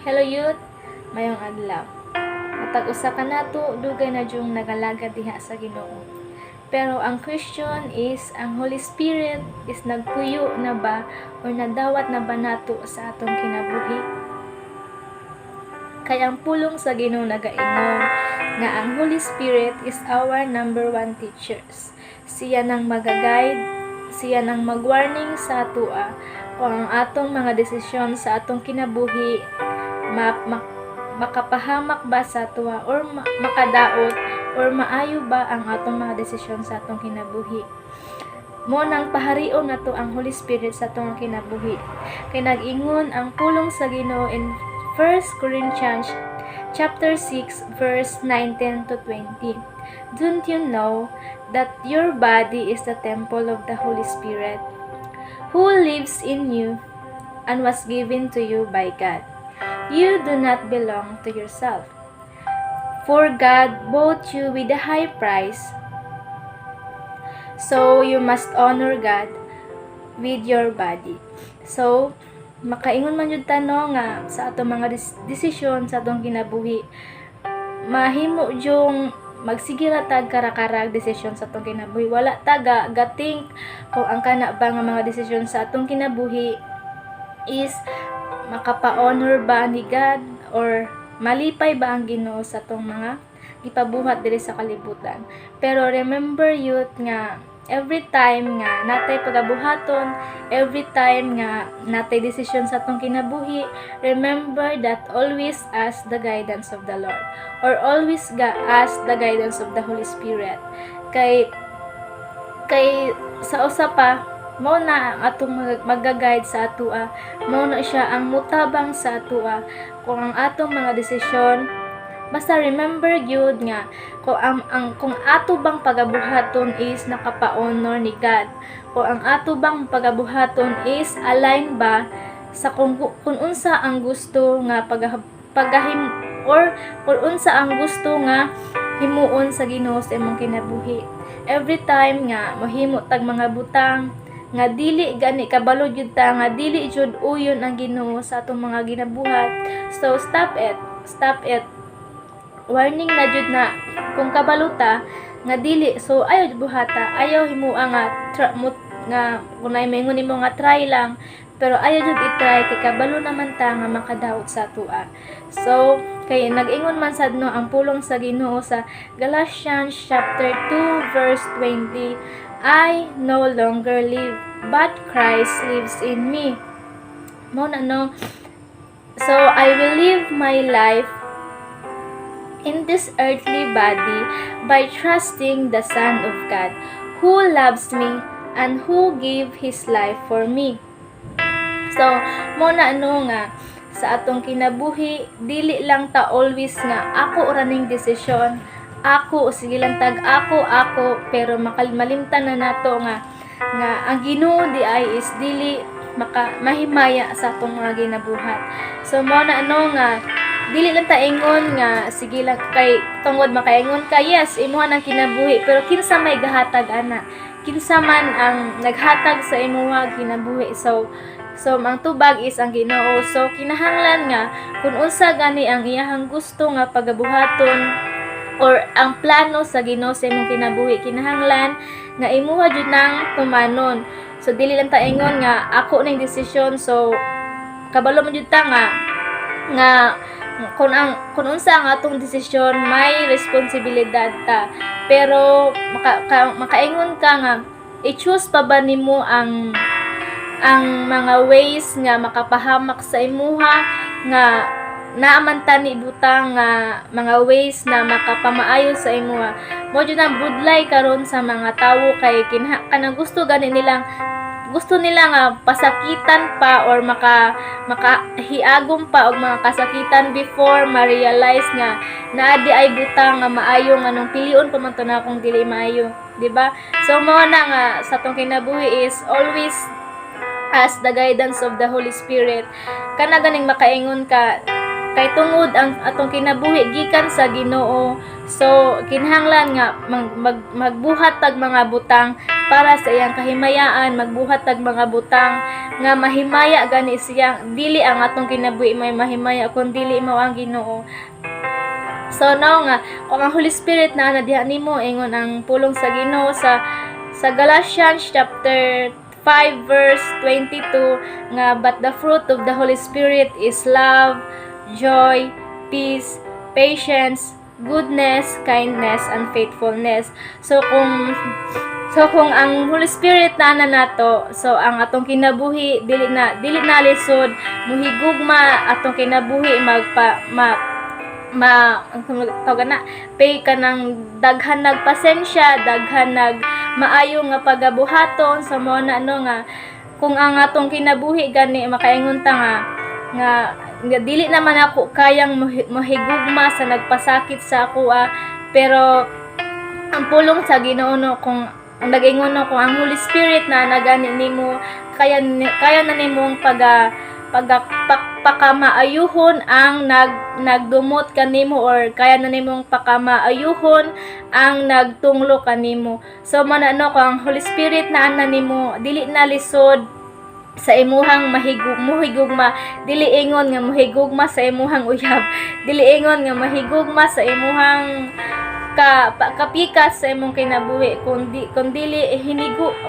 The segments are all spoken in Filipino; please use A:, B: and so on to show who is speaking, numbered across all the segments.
A: Hello youth, mayong adlaw. Matag usa ka nato dugay na jung nagalaga diha sa Ginoo. Pero ang question is, ang Holy Spirit is nagpuyo na ba o nadawat na ba nato sa atong kinabuhi? Kaya ang pulong sa Ginoo nagaingon nga ang Holy Spirit is our number one teachers. Siya nang magaguide, siya nang magwarning sa atoa kung ang atong mga desisyon sa atong kinabuhi makapahamak ba sa tuwa or makadaot or maayo ba ang atong mga desisyon sa atong kinabuhi. Mo nang paharion nato ang Holy Spirit sa atong kinabuhi. Kay nag-ingon ang pulong sa Ginoo in 1 Corinthians chapter 6 verse 19 to 20. Don't you know that your body is the temple of the Holy Spirit who lives in you and was given to you by God? You do not belong to yourself, for God bought you with a high price, so you must honor God with your body. So, makaingon man yun tanong nga sa atong mga desisyon sa atong kinabuhi, mahimo yung magsigira tag karakarag desisyon sa atong kinabuhi. Wala taga gating kung ang kana ba nga mga desisyon sa atong kinabuhi is makapa-honor ba ni God or malipay ba ang Ginoo sa atong mga gipabuhat diri sa kalibutan. Pero remember youth nga every time nga natay pagabuhaton, every time nga natay desisyon sa atong kinabuhi, remember that always ask the guidance of the Lord or always ask the guidance of the Holy Spirit. Kay sa usa pa mao na ang atong magaguide sa atoa, mao na siya ang mutabang sa atoa kung ang atong mga desisyon. Basta remember gyud nga kung ato bang pagabuhaton is nakapa-honor ni God, kung ang ato bang pagabuhaton is align ba sa kung unsa ang gusto nga pagahim or kung unsa ang gusto nga himuon sa Ginoo sa imong kinabuhi. Every time nga mahimo tag mga butang nga dili gani kabalo jud ta nga dili jud uyon ang Ginoo sa atong mga ginabuhat. So stop it. Warning na jud na kung kabalo ta nga dili, so ayaw jud buhata, ayaw himuha nga kung nay maingon nimo nga try lang, pero ayaw jud i-try kay kabalo naman ta nga makadaot sa atoa. So kay nag-ingon man sad no ang pulong sa Ginoo sa Galatians chapter 2 verse 20, I no longer live, but Christ lives in me. Mo na no. So I will live my life in this earthly body by trusting the Son of God, who loves me and who gave His life for me. So mo na no nga sa atong kinabuhi, dili lang ta always nga ako raning desisyon, ako sige lang tag ako, pero malimtan na nato nga ang Ginoo di ay is dili mahimaya sa atong mga ginabuhat. So mo na ano nga dili lang ta ingon nga sige lang kay tungod makaingon ka, yes imuha nang kinabuhi, pero kinsa may gahatag ana, kinsa man ang naghatag sa imuha kinabuhi. So ang tubag is ang Ginoo. So kinahanglan nga kung unsa gani ang iyahang gusto nga pagabuhaton or ang plano sa Ginoo sa imong kinabuhi, kinahanglan nga imuha jud nang tumanon. So dili lang ta ingon nga ako ning desisyon, so kabalo man jud ta nga kung unsa ang atong desisyon may responsibilidad ta. Pero makaingon ka nga i-choose pa ba nimo ang mga ways nga makapahamak sa imuha nga naaman tani butang nga mga ways na makapamaayo sa imuha. Mo jud ang budlay karon sa mga tawo kay kanang gusto nila nga pasakitan pa or makahiagom pa og mga kasakitan before ma-realize nga naadi ay butang nga maayo nga nung pilion pa man to na kung dili maayo, di ba? So mo na nga sa tong kinabuhi is always ask the guidance of the Holy Spirit. Kana ganing makaingon ka kay tungod ang atong kinabuhi gikan sa Ginoo. So kinahanglan nga magbuhat tag mga butang para sa iyang kahimayaan magbuhat tag mga butang nga mahimaya gani siya, dili ang atong kinabuhi may mahimaya kun dili mao ang Ginoo. So now nga kung ang Holy Spirit na diha nimo ingon ang pulong sa Ginoo sa Galatians chapter 5 verse 22 nga, but the fruit of the Holy Spirit is love, joy, peace, patience, goodness, kindness, and faithfulness. So kung ang Holy Spirit na nato, so ang atong kinabuhi dili na lisod muhigugma atong kinabuhi pay ka ng daghan nagpasensya, daghan nag maayo nga pagabuhaton sa mo na nga kung ang atong kinabuhi gani makaingon ta nga dili naman ako kayang mahigugma sa nagpasakit sa ako pero ang pulong sa Ginoo kung ang nag-ingon kung ang Holy Spirit na nagani nimo kaya na nimong pakamaayuhon ang nagdumot kanimo or kaya na nimong pakamaayuhon ang nagtunglo kanimo. So kung ang Holy Spirit na nimo dili na lisod sa imuhang mahigugma, dili ingon nga mahigugma sa imuhang uyab, dili ingon nga mahigugma sa imuhang kapikas sa imong kinabuhi kun dili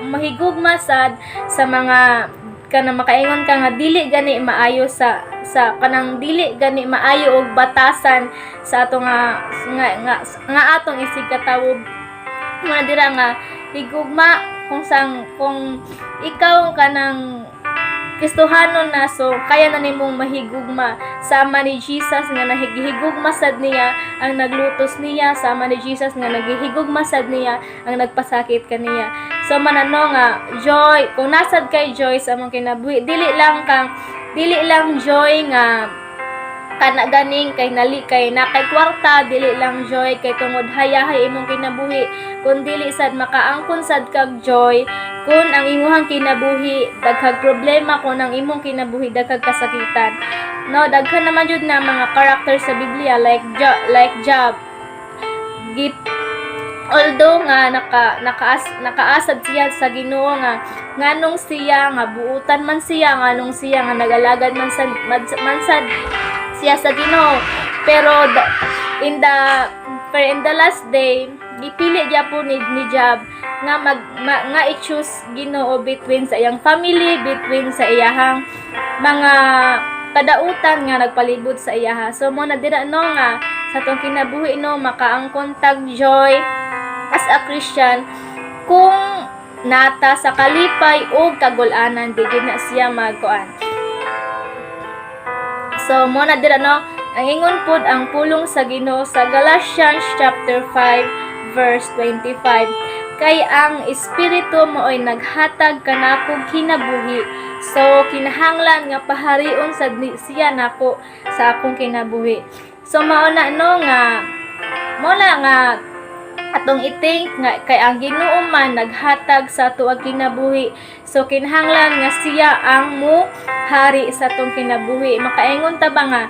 A: mahigugma sad sa mga kanang makaingon ka nga dili gani maayo sa kanang dili gani maayo og batasan sa atong nga atong isig katawog mga dira nga higugma kung ikaw kanang Kristohanon na, so kaya na nimong mahigugma sama ni Jesus nga nahigugma sad niya ang naglutos niya, sama ni Jesus nga naghihigugma sad niya ang nagpasakit kaniya. So nga joy, kung nasad kay joy sa among kinabuhi, dili lang joy nga kana ganing kay nali kay nakay kwarta, dili lang joy kay tungod hayahay imong kinabuhi, kun dili sad makaangkon sad kag joy kun ang imuhang kinabuhi daghang problema, kun ang imong kinabuhi daghang kasakitan. No, daghan naman jud na mga character sa Biblia like Job. Although nga nakaasad siya sa Ginoo nga nganong siya nga buutan man siya, nganong siya nga nagalagad man sad siya sa Ginoo, pero in the last day gipili dia po ni Job nga nga i-choose Ginoo between sa iyang family, between sa iyahang mga kadautan nga nagpalibot sa iyaha. So mo na dira nga sa tong kinabuhi makaangkon tag joy as a Christian kung nata sa kalipay o kagul-anan digid na siya magkuan. So mo na dira ang ingon pod ang pulong sa Ginoo sa Galatians chapter 5 verse 25, kay ang Espiritu mooy naghatag kanako kinabuhi, so kinahanglan nga paharion sad siya nako sa akong kinabuhi. So mao na nga atong i-think nga kay ang Ginoo man naghatag sa tuwag kinabuhi, so kinahanglan nga siya ang hari sa atong kinabuhi. Makaingon ta ba nga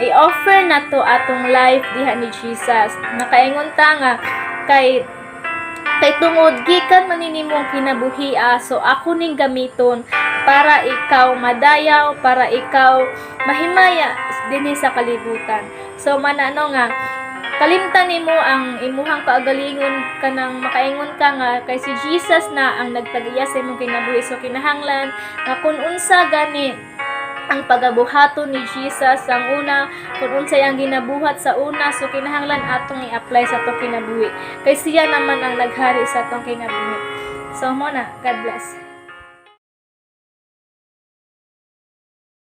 A: i-offer na to atong life diha ni Jesus. Makaingon ta nga kay tungod gikan man nimong kinabuhi, so ako ning gamiton para ikaw madayaw, para ikaw mahimaya dinhi sa kalibutan. So nga kalimtan nimo ang imuhang kaagalingon kanang makaingon ka nga kay si Jesus na ang nagtagiya sa imong kinabuhi. So kinahanglan nga kun unsa gani ang pagabuhaton ni Jesus ang una, kung unsay ang ginabuhat sa una, so kinahanglan atong i-apply sa atong kinabuhi kay siya naman ang naghari sa atong kinabuhi. So mo na, God bless.